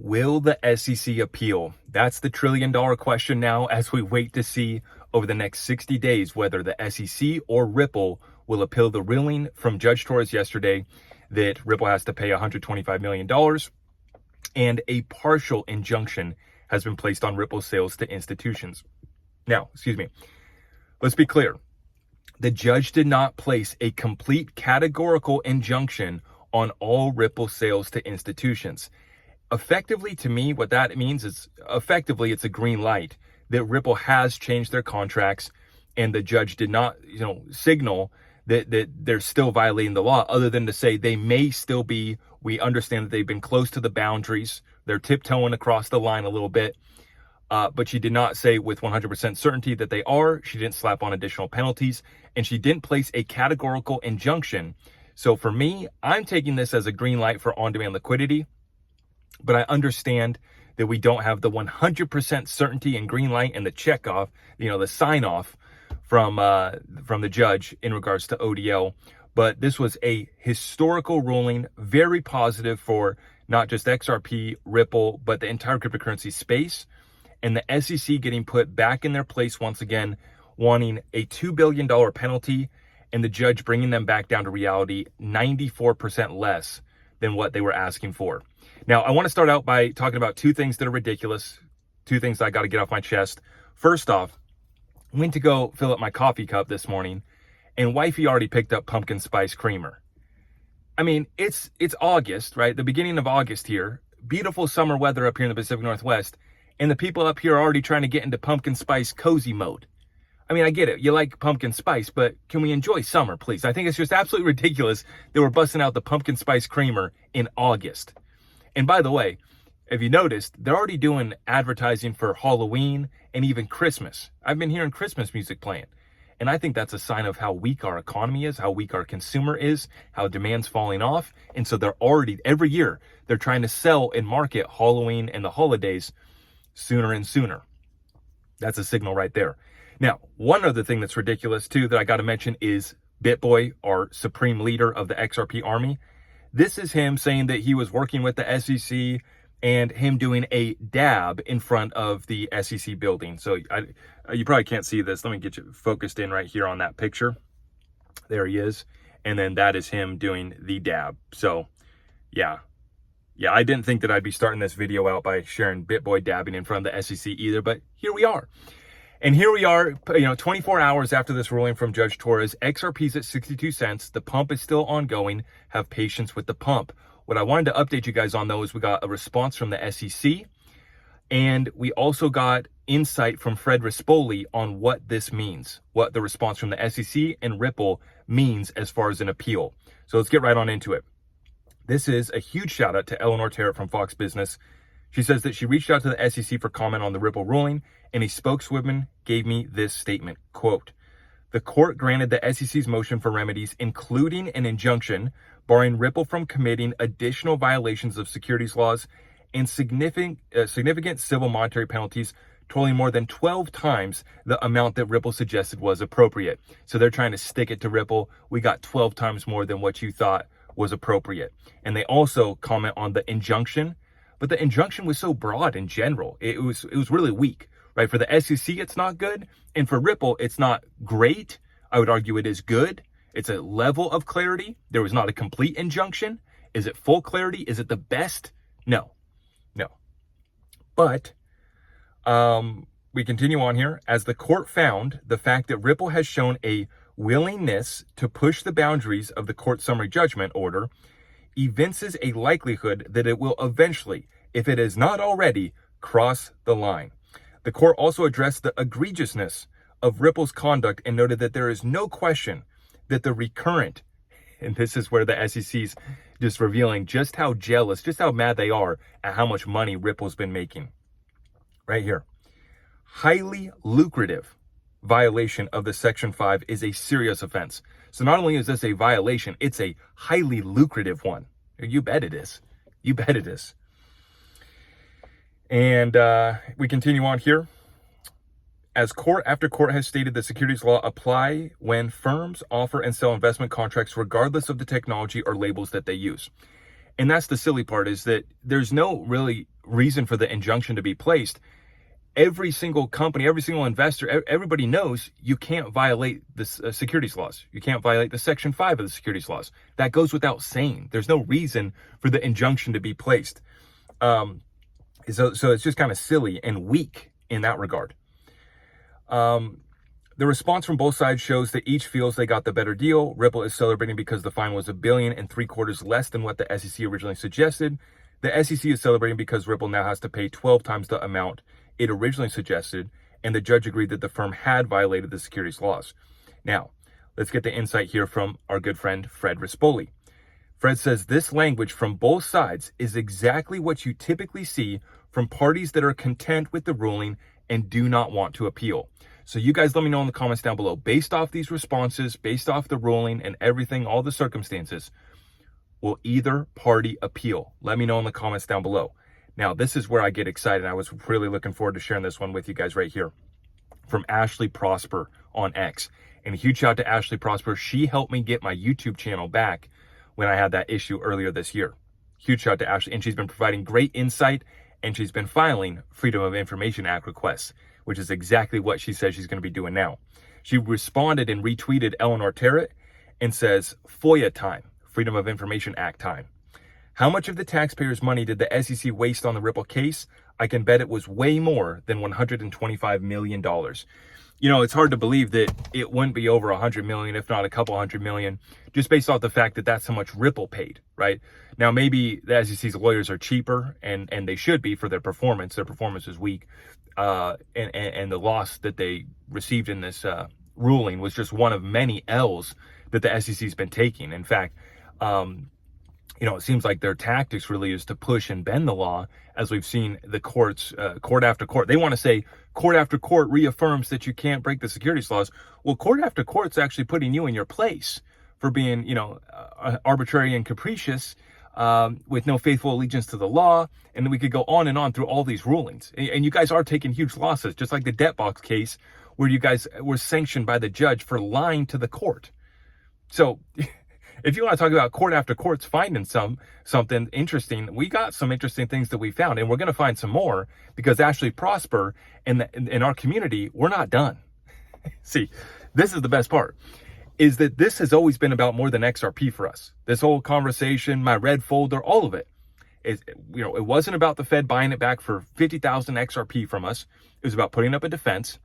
Will the SEC appeal? That's the trillion-dollar question now as we wait to see over the next 60 days whether the SEC or Ripple will appeal the ruling from Judge Torres yesterday that Ripple has to pay $125 million and a partial injunction has been placed on Ripple's sales to institutions. Now, let's be clear. The judge did not place a complete categorical injunction on all Ripple sales to institutions. Effectively, to me, what that means is it's a green light that Ripple has changed their contracts and the judge did not, signal that they're still violating the law, other than to say they may still be. We understand that they've been close to the boundaries. They're tiptoeing across the line a little bit. But she did not say with 100% certainty that they are. She didn't slap on additional penalties, and she didn't place a categorical injunction. So for me, I'm taking this as a green light for on-demand liquidity. But I understand that we don't have the 100% certainty and green light and the check off, the sign off from the judge in regards to ODL. But this was a historical ruling, very positive for not just XRP, Ripple, but the entire cryptocurrency space. And the SEC getting put back in their place once again, wanting a $2 billion penalty, and the judge bringing them back down to reality, 94% less than what they were asking for. Now, I want to start out by talking about two things that are ridiculous, two things I got to get off my chest. First off, I went to go fill up my coffee cup this morning, and wifey already picked up pumpkin spice creamer. I mean, it's August, right? The beginning of August here. Beautiful summer weather up here in the Pacific Northwest, and the people up here are already trying to get into pumpkin spice cozy mode. I mean, I get it. You like pumpkin spice, but can we enjoy summer, please? I think it's just absolutely ridiculous that we're busting out the pumpkin spice creamer in August. And by the way, if you noticed, they're already doing advertising for Halloween and even Christmas. I've been hearing Christmas music playing. And I think that's a sign of how weak our economy is, how weak our consumer is, how demand's falling off. And so they're already, every year, they're trying to sell and market Halloween and the holidays sooner and sooner. That's a signal right there. Now, one other thing that's ridiculous too that I got to mention is BitBoy, our supreme leader of the XRP army. This is him saying that he was working with the SEC and him doing a dab in front of the SEC building. So you probably can't see this. Let me get you focused in right here on that picture. There he is. And then that is him doing the dab. So yeah, I didn't think that I'd be starting this video out by sharing BitBoy dabbing in front of the SEC either, but here we are. And here we are, 24 hours after this ruling from Judge Torres. XRP's at 62 cents. The pump is still ongoing. Have patience with the pump. What I wanted to update you guys on, though, is we got a response from the SEC. And we also got insight from Fred Rispoli on what this means, what the response from the SEC and Ripple means as far as an appeal. So let's get right on into it. This is a huge shout out to Eleanor Terrett from Fox Business. She says that she reached out to the SEC for comment on the Ripple ruling, and a spokeswoman gave me this statement, quote, "The court granted the SEC's motion for remedies, including an injunction, barring Ripple from committing additional violations of securities laws and significant civil monetary penalties totaling more than 12 times the amount that Ripple suggested was appropriate." So they're trying to stick it to Ripple. We got 12 times more than what you thought was appropriate. And they also comment on the injunction, but the injunction was so broad in general. It was really weak, right? For the SEC, it's not good. And for Ripple, it's not great. I would argue it is good. It's a level of clarity. There was not a complete injunction. Is it full clarity? Is it the best? No. But we continue on here. As the court found, the fact that Ripple has shown a willingness to push the boundaries of the court summary judgment order evinces a likelihood that it will eventually, if it is not already, cross the line. The court also addressed the egregiousness of Ripple's conduct and noted that there is no question that the recurrent, and this is where the SEC's just revealing just how jealous, just how mad they are at how much money Ripple's been making. Right here. Highly lucrative violation of the Section 5 is a serious offense. So not only is this a violation, it's a highly lucrative one. You bet it is. You bet it is. And we continue on here. As court after court has stated, the securities law apply when firms offer and sell investment contracts regardless of the technology or labels that they use. And that's the silly part, is that there's no really reason for the injunction to be placed. Every single company, every single investor, everybody knows you can't violate the securities laws. You can't violate the Section 5 of the securities laws. That goes without saying. There's no reason for the injunction to be placed. So it's just kind of silly and weak in that regard. The response from both sides shows that each feels they got the better deal. Ripple is celebrating because the fine was $1.75 billion less than what the SEC originally suggested. The SEC is celebrating because Ripple now has to pay 12 times the amount it originally suggested, and the judge agreed that the firm had violated the securities laws. Now, let's get the insight here from our good friend, Fred Rispoli. Fred says this language from both sides is exactly what you typically see from parties that are content with the ruling and do not want to appeal. So you guys let me know in the comments down below, based off these responses, based off the ruling and everything, all the circumstances, will either party appeal? Let me know in the comments down below. Now, this is where I get excited. I was really looking forward to sharing this one with you guys right here from Ashley Prosper on X. And a huge shout out to Ashley Prosper. She helped me get my YouTube channel back when I had that issue earlier this year. Huge shout out to Ashley. And she's been providing great insight, and she's been filing Freedom of Information Act requests, which is exactly what she says she's going to be doing now. She responded and retweeted Eleanor Terrett and says, FOIA time, Freedom of Information Act time. How much of the taxpayers' money did the SEC waste on the Ripple case? I can bet it was way more than $125 million. You know, it's hard to believe that it wouldn't be over 100 million, if not a couple hundred million, just based off the fact that that's how much Ripple paid, right? Now, maybe the SEC's lawyers are cheaper, and they should be for their performance. Their performance is weak. And the loss that they received in this ruling was just one of many L's that the SEC's been taking. In fact, you know, it seems like their tactics really is to push and bend the law, as we've seen the courts, court after court. They want to say court after court reaffirms that you can't break the securities laws. Well, court after court's actually putting you in your place for being, you know, arbitrary and capricious, with no faithful allegiance to the law. And then we could go on and on through all these rulings. And you guys are taking huge losses, just like the debt box case, where you guys were sanctioned by the judge for lying to the court. So if you want to talk about court after court's finding something interesting, we got some interesting things that we found, and we're going to find some more, because Ashley Prosper and in our community, we're not done. See, this is the best part, is that this has always been about more than XRP for us. This whole conversation, my red folder, all of it is, you know, it wasn't about the Fed buying it back for 50,000 XRP from us. It was about putting up a defense.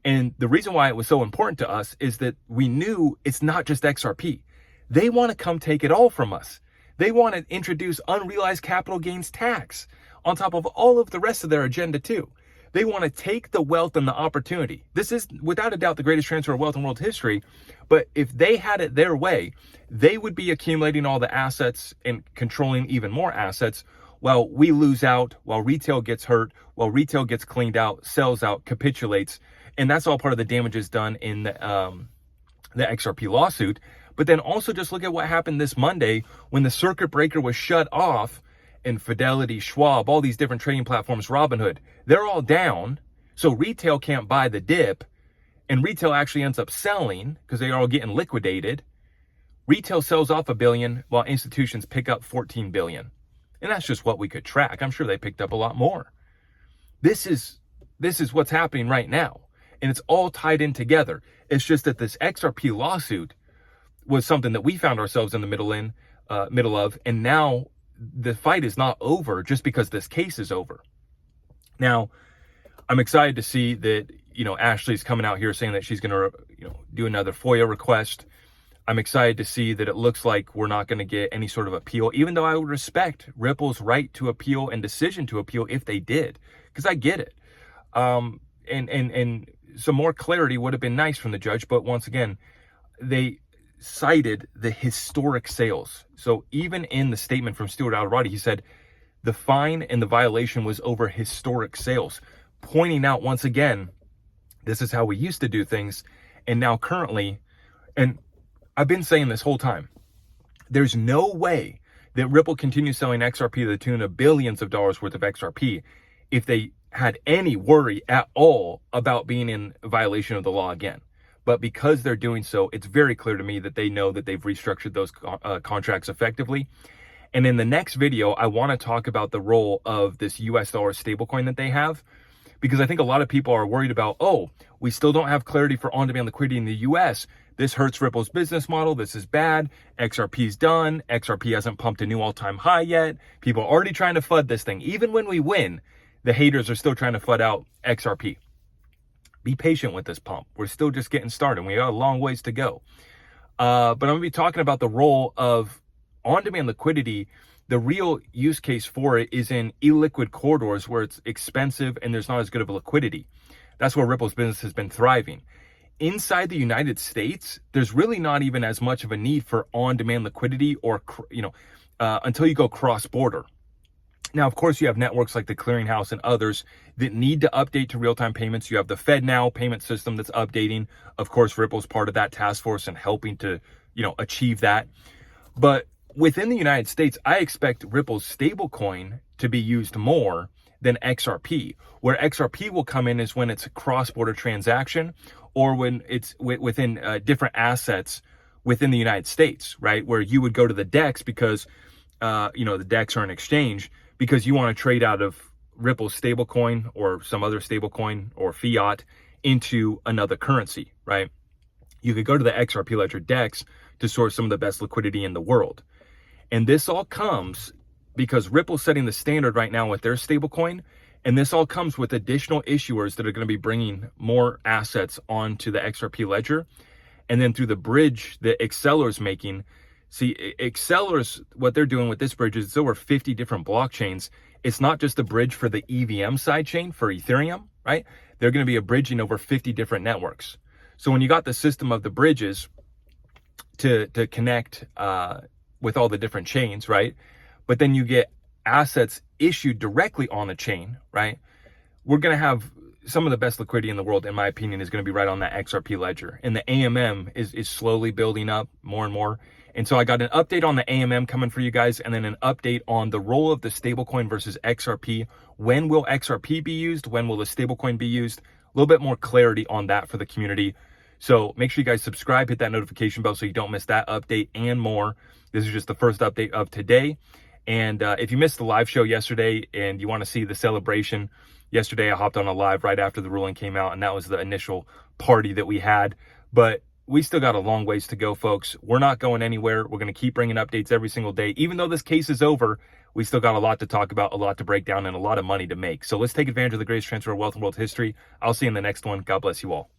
And the reason why it was so important to us is that we knew it's not just XRP. They want to come take it all from us. They want to introduce unrealized capital gains tax on top of all of the rest of their agenda too. They want to take the wealth and the opportunity. This is without a doubt the greatest transfer of wealth in world history. But if they had it their way, they would be accumulating all the assets and controlling even more assets, while we lose out, while retail gets hurt, while retail gets cleaned out, sells out, capitulates. And that's all part of the damages done in the XRP lawsuit. But then also just look at what happened this Monday when the circuit breaker was shut off, and Fidelity, Schwab, all these different trading platforms, Robinhood, they're all down. So retail can't buy the dip, and retail actually ends up selling because they are all getting liquidated. Retail sells off $1 billion while institutions pick up $14 billion. And that's just what we could track. I'm sure they picked up a lot more. This is what's happening right now. And it's all tied in together. It's just that this XRP lawsuit was something that we found ourselves in the middle of, and now the fight is not over just because this case is over. Now, I'm excited to see that, you know, Ashley's coming out here saying that she's going to, you know, do another FOIA request. I'm excited to see that it looks like we're not going to get any sort of appeal, even though I would respect Ripple's right to appeal and decision to appeal if they did, because I get it. And some more clarity would have been nice from the judge, but once again, they cited the historic sales. So even in the statement from Stuart Alvarado, he said the fine and the violation was over historic sales, pointing out once again, this is how we used to do things. And now currently, and I've been saying this whole time, there's no way that Ripple continues selling XRP to the tune of billions of dollars worth of XRP if they had any worry at all about being in violation of the law again. But because they're doing so, it's very clear to me that they know that they've restructured those contracts effectively. And in the next video, I want to talk about the role of this US dollar stablecoin that they have, because I think a lot of people are worried about, oh, we still don't have clarity for on-demand liquidity in the US. This hurts Ripple's business model. This is bad. XRP's done. XRP hasn't pumped a new all-time high yet. People are already trying to FUD this thing. Even when we win, the haters are still trying to FUD out XRP. Be patient with this pump. We're still just getting started. We got a long ways to go. But I'm going to be talking about the role of on-demand liquidity. The real use case for it is in illiquid corridors where it's expensive and there's not as good of a liquidity. That's where Ripple's business has been thriving. Inside the United States, there's really not even as much of a need for on-demand liquidity or, until you go cross-border. Now, of course, you have networks like the Clearinghouse and others that need to update to real-time payments. You have the FedNow payment system that's updating. Of course, Ripple's part of that task force and helping to, achieve that. But within the United States, I expect Ripple's stablecoin to be used more than XRP. Where XRP will come in is when it's a cross-border transaction or when it's within different assets within the United States, right? Where you would go to the DEX because, the DEX are an exchange because you want to trade out of Ripple's stablecoin or some other stablecoin or fiat into another currency, right? You could go to the XRP Ledger DEX to source some of the best liquidity in the world. And this all comes because Ripple's setting the standard right now with their stablecoin. And this all comes with additional issuers that are going to be bringing more assets onto the XRP Ledger. And then through the bridge that Acceler's making, see, Acceler's, what they're doing with this bridge is it's over 50 different blockchains. It's not just a bridge for the EVM sidechain for Ethereum, right? They're going to be a bridging over 50 different networks. So when you got the system of the bridges to connect with all the different chains, right? But then you get assets issued directly on the chain, right? We're going to have some of the best liquidity in the world, in my opinion, is going to be right on that XRP ledger. And the AMM is slowly building up more and more. And so I got an update on the AMM coming for you guys, and then an update on the role of the stablecoin versus XRP. When will XRP be used? When will the stablecoin be used? A little bit more clarity on that for the community. So make sure you guys subscribe, hit that notification bell so you don't miss that update and more. This is just the first update of today. And if you missed the live show yesterday and you want to see the celebration, yesterday I hopped on a live right after the ruling came out, and that was the initial party that we had. But we still got a long ways to go, folks. We're not going anywhere. We're going to keep bringing updates every single day. Even though this case is over, we still got a lot to talk about, a lot to break down, and a lot of money to make. So let's take advantage of the greatest transfer of wealth in world history. I'll see you in the next one. God bless you all.